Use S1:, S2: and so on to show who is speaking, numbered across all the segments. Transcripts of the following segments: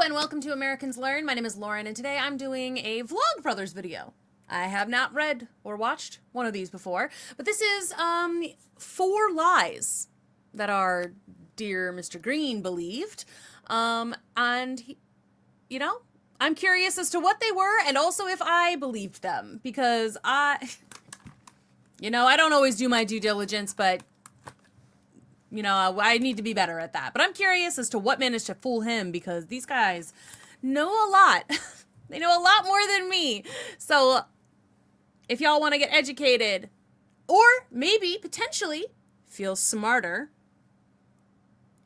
S1: and welcome to Americans Learn. My name is Lauren, and today I'm doing a Vlogbrothers video. I have not read or watched one of these before, but this is 4 lies that our dear Mr. Green believed. And, you know, I'm curious as to what they were and also if I believed them, because I don't always do my due diligence, but I need to be better at that. But I'm curious as to what managed to fool him, because these guys know a lot. They know a lot more than me. So if y'all want to get educated or maybe potentially feel smarter,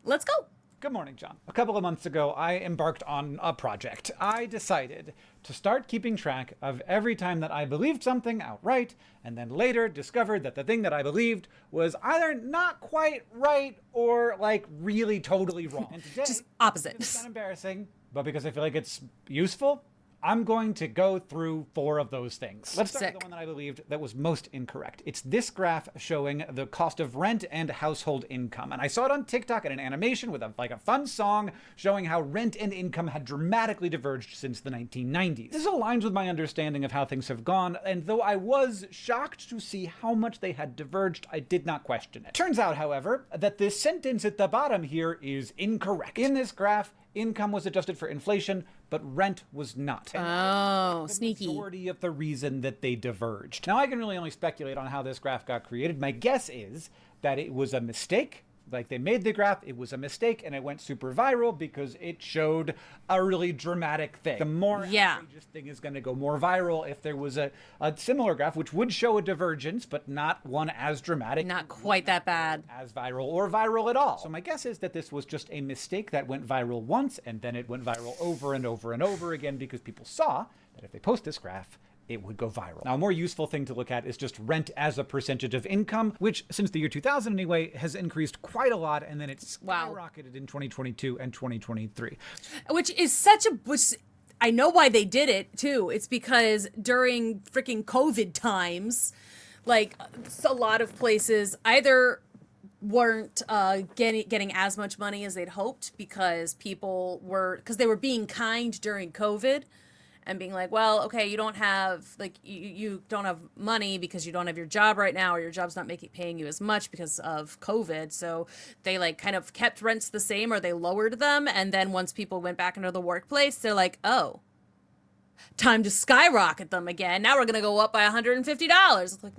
S1: let's go.
S2: Good morning, John. A couple of months ago, I embarked on a project. I decided to start keeping track of every time that I believed something outright, and then later discovered that the thing that I believed was either not quite right or like really totally wrong. And today,
S1: just opposite.
S2: It's not embarrassing, but because I feel like it's useful, I'm going to go through 4 of those things. Let's start with the one that I believed that was most incorrect. It's this graph showing the cost of rent and household income. And I saw it on TikTok in an animation with a fun song showing how rent and income had dramatically diverged since the 1990s. This aligns with my understanding of how things have gone, and though I was shocked to see how much they had diverged, I did not question it. Turns out, however, that this sentence at the bottom here is incorrect. In this graph, income was adjusted for inflation, but rent was not.
S1: Oh, sneaky.
S2: The majority of the reason that they diverged. Now, I can really only speculate on how this graph got created. My guess is that it was a mistake. Like, they made the graph, it was a mistake, and it went super viral because it showed a really dramatic thing. The more outrageous thing is going to go more viral. If there was a similar graph, which would show a divergence, but not one as dramatic.
S1: Not quite that bad.
S2: As viral or viral at all. So my guess is that this was just a mistake that went viral once, and then it went viral over and over and over again because people saw that if they post this graph, it would go viral. Now, a more useful thing to look at is just rent as a percentage of income, which since the year 2000 anyway, has increased quite a lot, and then it's skyrocketed in 2022 and 2023.
S1: Which is I know why they did it too. It's because during freaking COVID times, like a lot of places either weren't getting as much money as they'd hoped because they were being kind during COVID. And being like, well, okay, you don't have you don't have money because you don't have your job right now, or your job's not paying you as much because of COVID. So they kind of kept rents the same, or they lowered them. And then once people went back into the workplace, they're like, oh, time to skyrocket them again. Now we're gonna go up by $150. It's like.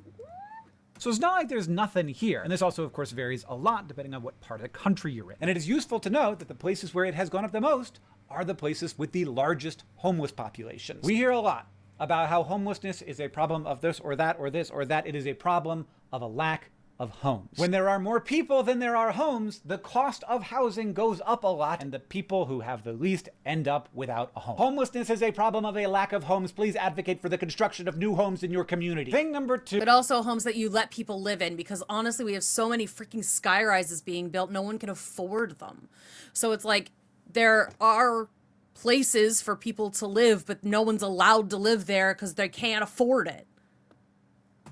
S2: So it's not like there's nothing here. And this also, of course, varies a lot depending on what part of the country you're in. And it is useful to note that the places where it has gone up the most are the places with the largest homeless populations. We hear a lot about how homelessness is a problem of this or that or this or that. It is a problem of a lack of homes. When there are more people than there are homes, the cost of housing goes up a lot, and the people who have the least end up without a home. Homelessness is a problem of a lack of homes. Please advocate for the construction of new homes in your community. Thing number 2.
S1: But also homes that you let people live in, because honestly, we have so many freaking skyrises being built, no one can afford them. So it's like, there are places for people to live, but no one's allowed to live there because they can't afford it.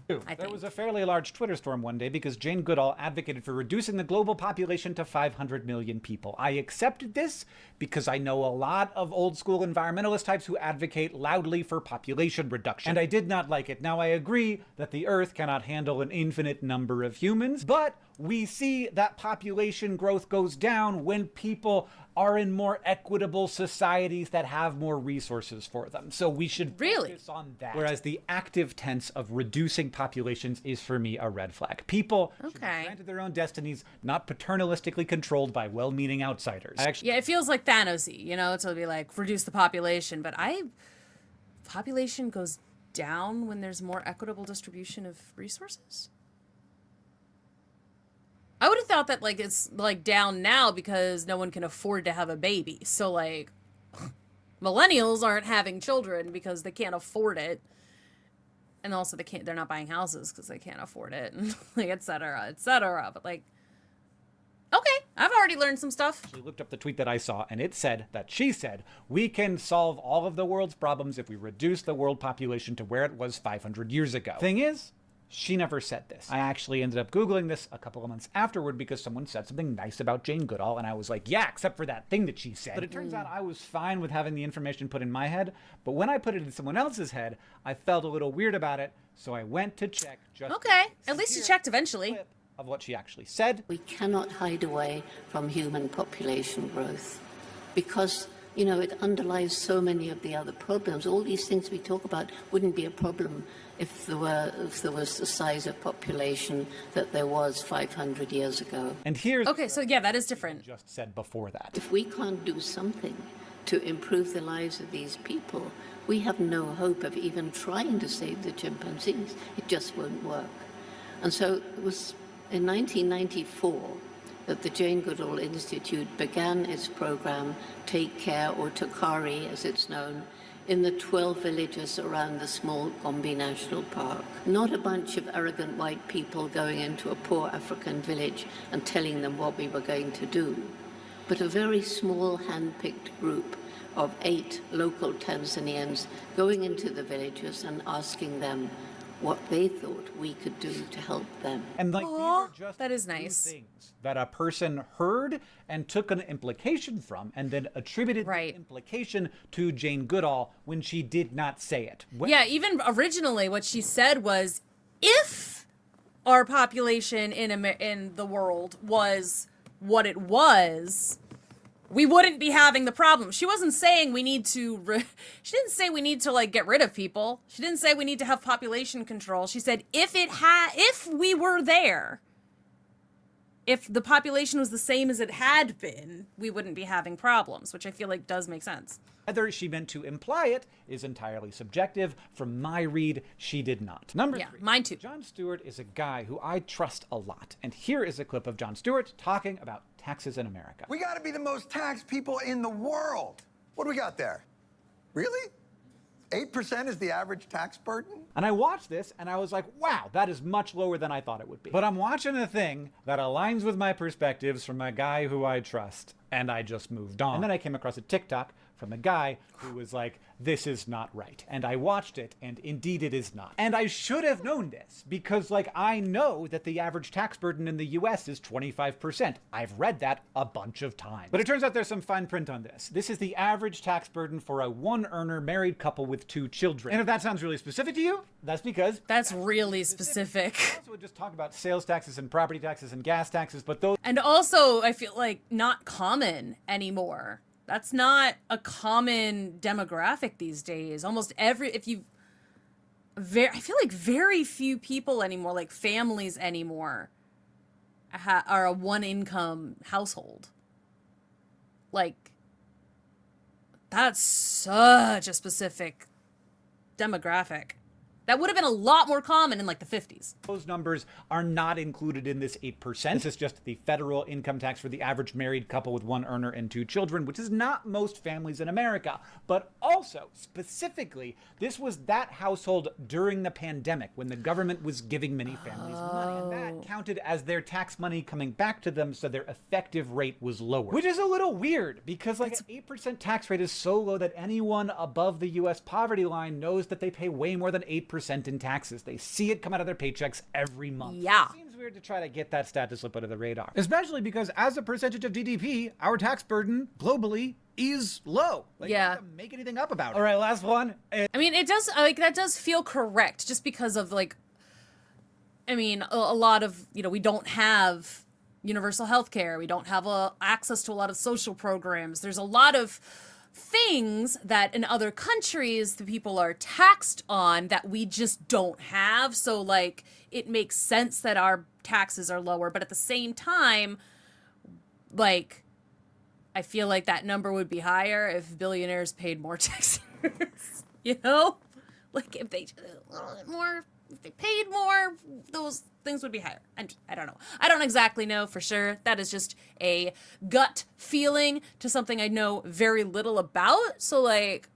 S2: There was a fairly large Twitter storm one day because Jane Goodall advocated for reducing the global population to 500 million people. I accepted this because I know a lot of old school environmentalist types who advocate loudly for population reduction. And I did not like it. Now, I agree that the Earth cannot handle an infinite number of humans, but we see that population growth goes down when people are in more equitable societies that have more resources for them. So we should focus on that. Whereas the active tense of reducing populations is, for me, a red flag. People should be granted their own destinies, not paternalistically controlled by well-meaning outsiders.
S1: It feels like Thanos-y, to be like, reduce the population. But population goes down when there's more equitable distribution of resources? I would have thought that it's down now because no one can afford to have a baby. So millennials aren't having children because they can't afford it. And also they're not buying houses because they can't afford it, and et cetera, et cetera. But okay, I've already learned some stuff.
S2: I looked up the tweet that I saw, and it said that she said, we can solve all of the world's problems if we reduce the world population to where it was 500 years ago. Thing is, She never said this. I actually ended up Googling this a couple of months afterward because someone said something nice about Jane Goodall, and I was like, yeah, except for that thing that she said. But it turns out I was fine with having the information put in my head, but when I put it in someone else's head, I felt a little weird about it, so I went to check just
S1: Okay, at least you checked eventually.
S2: Of what she actually said.
S3: We cannot hide away from human population growth because, you know, it underlies so many of the other problems. All these things we talk about wouldn't be a problem if there was the size of population that there was 500 years ago.
S2: And here's
S1: Okay, so yeah, that is different.
S2: Just said before that.
S3: If we can't do something to improve the lives of these people, we have no hope of even trying to save the chimpanzees. It just won't work. And so it was in 1994 that the Jane Goodall Institute began its program, Take Care, or Tokari as it's known, in the 12 villages around the small Gombe National Park. Not a bunch of arrogant white people going into a poor African village and telling them what we were going to do, but a very small hand-picked group of 8 local Tanzanians going into the villages and asking them what they thought we could do to help them.
S2: And like, these are just
S1: that is nice.
S2: things that a person heard and took an implication from and then attributed the implication to Jane Goodall when she did not say it.
S1: Yeah, even originally what she said was, if our population in the world was what it was, we wouldn't be having the problem. She wasn't saying we need to, she didn't say we need to like get rid of people. She didn't say we need to have population control. She said if we were there, if the population was the same as it had been, we wouldn't be having problems, which I feel like does make sense.
S2: Whether she meant to imply it is entirely subjective. From my read, she did not. Number 3.
S1: Mine too.
S2: Jon Stewart is a guy who I trust a lot. And here is a clip of Jon Stewart talking about taxes in America.
S4: We got to be the most taxed people in the world. What do we got there? Really? 8% is the average tax burden?
S2: And I watched this and I was like, wow, that is much lower than I thought it would be. But I'm watching a thing that aligns with my perspectives from a guy who I trust. And I just moved on. And then I came across a TikTok from a guy who was like, this is not right. And I watched it, and indeed it is not. And I should have known this, because like I know that the average tax burden in the US is 25%. I've read that a bunch of times. But it turns out there's some fine print on this. This is the average tax burden for a one-earner married couple with 2 children. And if that sounds really specific to you, that's because
S1: that's really specific.
S2: I also would just talk about sales taxes and property taxes and gas taxes, but those...
S1: And also, I feel like not common anymore. That's not a common demographic these days. Almost I feel like very few people anymore, like families anymore, are a one-income household. Like, that's such a specific demographic. That would have been a lot more common in like the 50s.
S2: Those numbers are not included in this 8%. This is just the federal income tax for the average married couple with 1 earner and 2 children, which is not most families in America. But also, specifically, this was that household during the pandemic when the government was giving many families money. And that counted as their tax money coming back to them, so their effective rate was lower. Which is a little weird, because like an 8% tax rate is so low that anyone above the US poverty line knows that they pay way more than 8% in taxes. They see it come out of their paychecks every month.
S1: Yeah.
S2: It seems weird to try to get that stat to slip under the radar. Especially because as a percentage of GDP, our tax burden globally is low. Like, you don't have to make anything up about it. All right, last one.
S1: I mean, it does, like, that does feel correct just because of, like, I mean, a lot of, you know, we don't have universal health care. We don't have access to a lot of social programs. There's a lot of things that in other countries the people are taxed on that we just don't have. So like it makes sense that our taxes are lower, but at the same time, like I feel like that number would be higher if billionaires paid more taxes. You know, like if they if they paid more, those things would be higher. And I don't know. I don't exactly know for sure. That is just a gut feeling to something I know very little about. So like,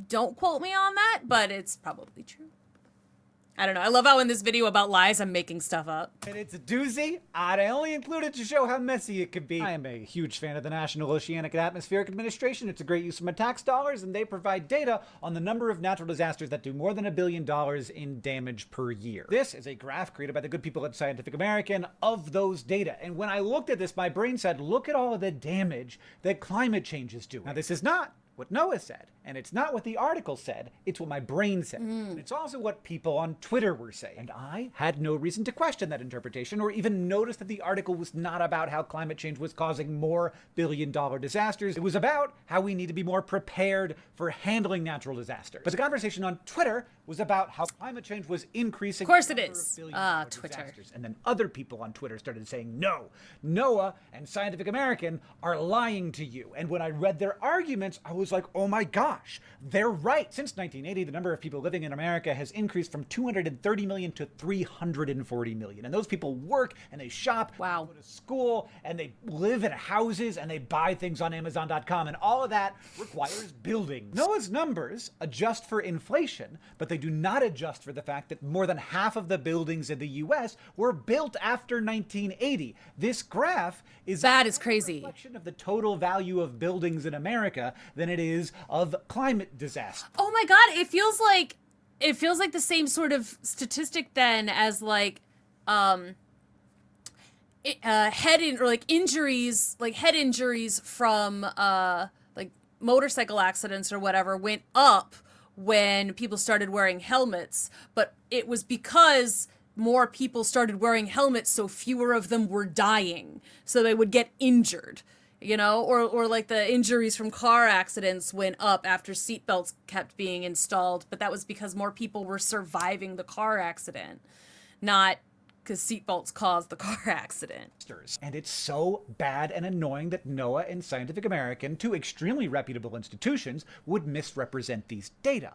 S1: don't quote me on that, but it's probably true. I don't know. I love how in this video about lies, I'm making stuff up.
S2: And it's a doozy. I only included to show how messy it could be. I am a huge fan of the National Oceanic and Atmospheric Administration. It's a great use of my tax dollars, and they provide data on the number of natural disasters that do more than $1 billion in damage per year. This is a graph created by the good people at Scientific American of those data. And when I looked at this, my brain said, look at all of the damage that climate change is doing. Now, this is not what Noah said, and it's not what the article said, it's what my brain said. And it's also what people on Twitter were saying. And I had no reason to question that interpretation or even notice that the article was not about how climate change was causing more billion-dollar disasters. It was about how we need to be more prepared for handling natural disasters. But the conversation on Twitter was about how climate change was increasing.
S1: Of course
S2: the
S1: it
S2: number of
S1: is.
S2: billion-dollar
S1: Twitter.
S2: disasters. And then other people on Twitter started saying, no, Noah and Scientific American are lying to you. And when I read their arguments, I was like, oh my gosh, they're right. Since 1980, the number of people living in America has increased from 230 million to 340 million. And those people work and they shop,
S1: wow,
S2: go to school, and they live in houses and they buy things on Amazon.com. And all of that requires buildings. Noah's numbers adjust for inflation, but they do not adjust for the fact that more than half of the buildings in the US were built after 1980. This graph is
S1: that is
S2: a
S1: crazy
S2: reflection of the total value of buildings in America than it is of climate disaster.
S1: Oh my god, it feels like the same sort of statistic then as like head injuries from like motorcycle accidents or whatever went up when people started wearing helmets, but it was because more people started wearing helmets, so fewer of them were dying, so they would get injured, you know, or like the injuries from car accidents went up after seatbelts kept being installed, but that was because more people were surviving the car accident, not because seatbelts caused the car accident.
S2: And it's so bad and annoying that NOAA and Scientific American, two extremely reputable institutions, would misrepresent these data.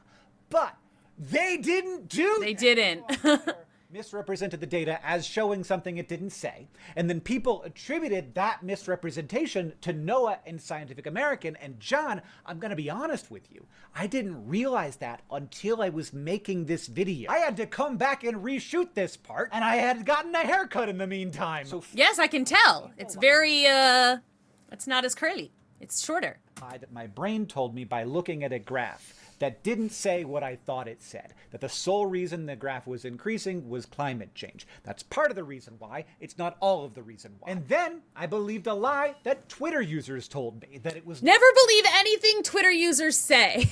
S2: But they didn't do
S1: They
S2: that.
S1: didn't.
S2: Misrepresented the data as showing something it didn't say. And then people attributed that misrepresentation to NOAA and Scientific American. And John, I'm going to be honest with you. I didn't realize that until I was making this video. I had to come back and reshoot this part, and I had gotten a haircut in the meantime. So
S1: yes, I can tell. It's very, it's not as curly. It's shorter.
S2: That my brain told me by looking at a graph that didn't say what I thought it said, that the sole reason the graph was increasing was climate change. That's part of the reason why. It's not all of the reason why. And then I believed a lie that Twitter users told me, that it was...
S1: Never believe anything Twitter users say.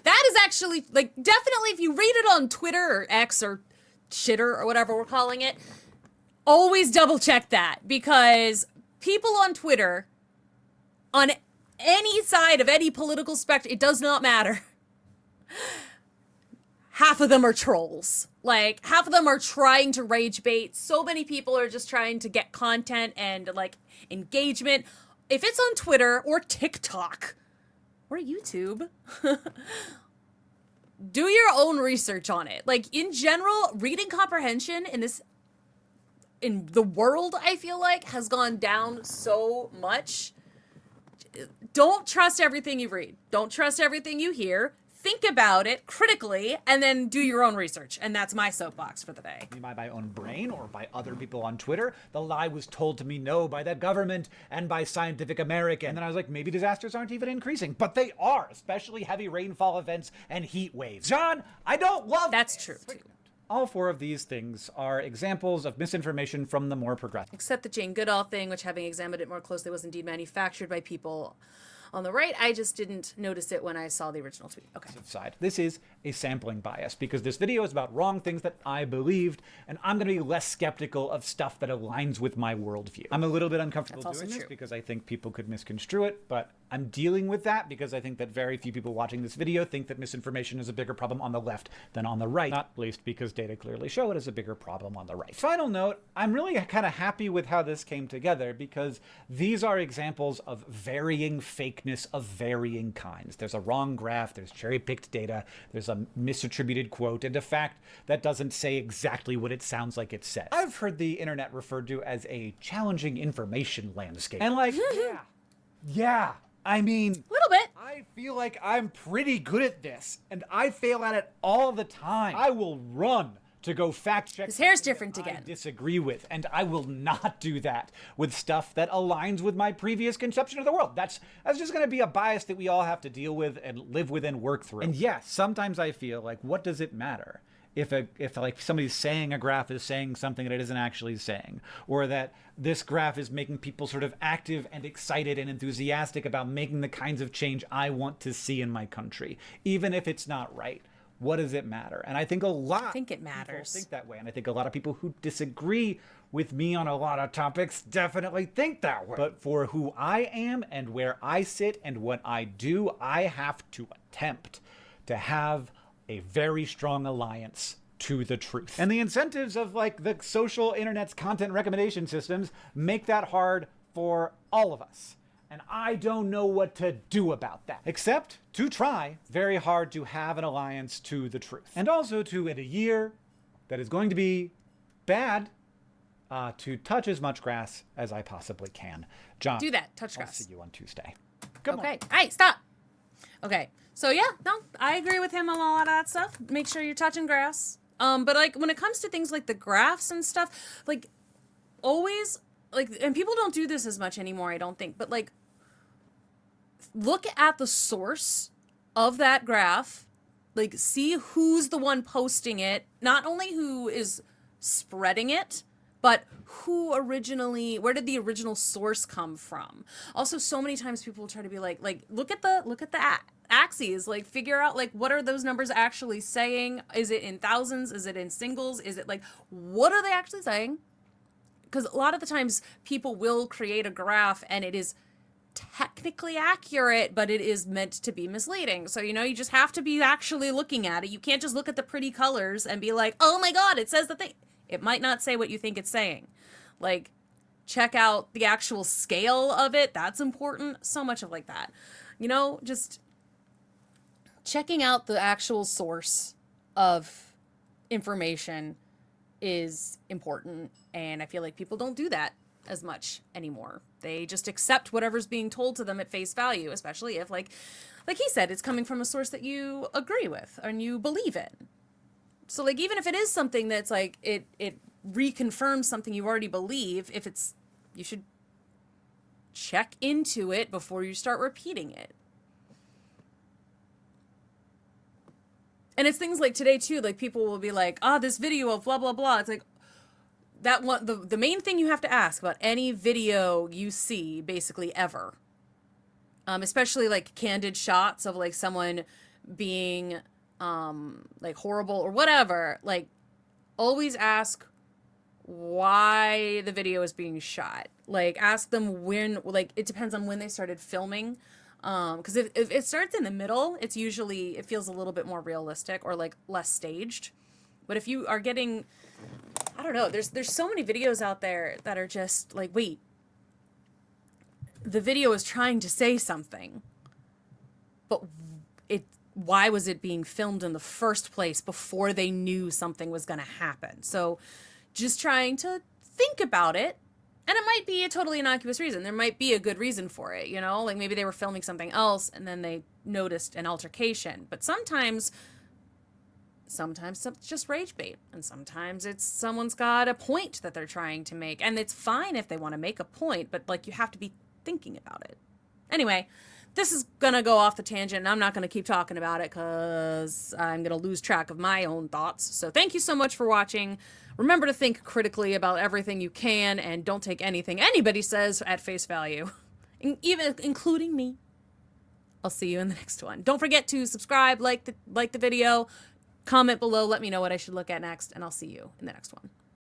S1: That is actually, like, definitely if you read it on Twitter or X or Shitter or whatever we're calling it, always double check that, because people on Twitter, on any side of any political spectrum, it does not matter. Half of them are trolls. Like, half of them are trying to rage bait. So many people are just trying to get content and, like, engagement. If it's on Twitter or TikTok or YouTube, do your own research on it. Like, in general, reading comprehension in the world, I feel like, has gone down so much. Don't trust everything you read. Don't trust everything you hear. Think about it critically, and then do your own research. And that's my soapbox for the day.
S2: By my own brain or by other people on Twitter. The lie was told to me no by the government and by Scientific American. And then I was like, maybe disasters aren't even increasing. But they are, especially heavy rainfall events and heat waves. John, I don't love
S1: That's
S2: this.
S1: true, too.
S2: All four of these things are examples of misinformation from the more progressive.
S1: Except the Jane Goodall thing, which, having examined it more closely, was indeed manufactured by people on the right. I just didn't notice it when I saw the original tweet. Okay.
S2: Side. This is a sampling bias because this video is about wrong things that I believed, and I'm going to be less skeptical of stuff that aligns with my worldview. I'm a little bit uncomfortable doing this because I think people could misconstrue it, but I'm dealing with that because I think that very few people watching this video think that misinformation is a bigger problem on the left than on the right, not least because data clearly show it as a bigger problem on the right. Final note, I'm really kind of happy with how this came together because these are examples of varying fakeness of varying kinds. There's a wrong graph, there's cherry-picked data, there's a misattributed quote, and a fact that doesn't say exactly what it sounds like it says. I've heard the internet referred to as a challenging information landscape. And like, yeah, I mean,
S1: A little bit.
S2: I feel like I'm pretty good at this, and I fail at it all the time. I will run to go fact check.
S1: His hair's
S2: something
S1: different
S2: that
S1: again.
S2: I disagree with, and I will not do that with stuff that aligns with my previous conception of the world. That's just going to be a bias that we all have to deal with and live with and work through. And yes, sometimes I feel like, what does it matter if like somebody's saying a graph is saying something that it isn't actually saying, or that this graph is making people sort of active and excited and enthusiastic about making the kinds of change I want to see in my country, even if it's not right. What does it matter? And I think a lot
S1: I think it
S2: of people
S1: matters.
S2: think that way. And I think a lot of people who disagree with me on a lot of topics definitely think that way. But for who I am and where I sit and what I do, I have to attempt to have a very strong alliance to the truth. And the incentives of like the social internet's content recommendation systems make that hard for all of us. And I don't know what to do about that, except to try very hard to have an alliance to the truth. And also to, in a year that is going to be bad, to touch as much grass as I possibly can. John,
S1: Do that. Touch
S2: I'll
S1: grass.
S2: see you on Tuesday. Come
S1: Okay.
S2: on.
S1: Hey, stop. Okay. So yeah, no, I agree with him on a lot of that stuff. Make sure you're touching grass. But like when it comes to things like the graphs and stuff, like always like, and people don't do this as much anymore, I don't think, but like look at the source of that graph, like see who's the one posting it, not only who is spreading it, but where did the original source come from? Also, so many times people try to be like look at the axes, like figure out like what are those numbers actually saying? Is it in thousands? Is it in singles? Is it like, what are they actually saying? Because a lot of the times people will create a graph and it is technically accurate, but it is meant to be misleading. So, you just have to be actually looking at it. You can't just look at the pretty colors and be like, oh my God, it says the thing. It might not say what you think it's saying. Like, check out the actual scale of it. That's important. So much of like that. Just checking out the actual source of information is important. And I feel like people don't do that as much anymore. They just accept whatever's being told to them at face value, especially if like he said, it's coming from a source that you agree with and you believe in. So like, even if it is something that's like, it reconfirms something you already believe, you should check into it before you start repeating it. And it's things like today too, like people will be like, this video of blah, blah, blah. It's like, that one, the main thing you have to ask about any video you see basically ever, especially like candid shots of like someone being like horrible or whatever, like always ask why the video is being shot. Like ask them when, like it depends on when they started filming. Because if it starts in the middle, it feels a little bit more realistic or like less staged. But if you are getting, I don't know, there's so many videos out there that are just like, wait, the video is trying to say something, but why was it being filmed in the first place before they knew something was going to happen? So just trying to think about it. And it might be a totally innocuous reason. There might be a good reason for it, like maybe they were filming something else and then they noticed an altercation. But sometimes it's just rage bait, and sometimes it's someone's got a point that they're trying to make, and it's fine if they want to make a point, but like you have to be thinking about it. Anyway, this is gonna go off the tangent, and I'm not gonna keep talking about it because I'm gonna lose track of my own thoughts. So thank you so much for watching. Remember to think critically about everything you can, and don't take anything anybody says at face value, even including me. I'll see you in the next one. Don't forget to subscribe, like the video. Comment below, let me know what I should look at next, and I'll see you in the next one.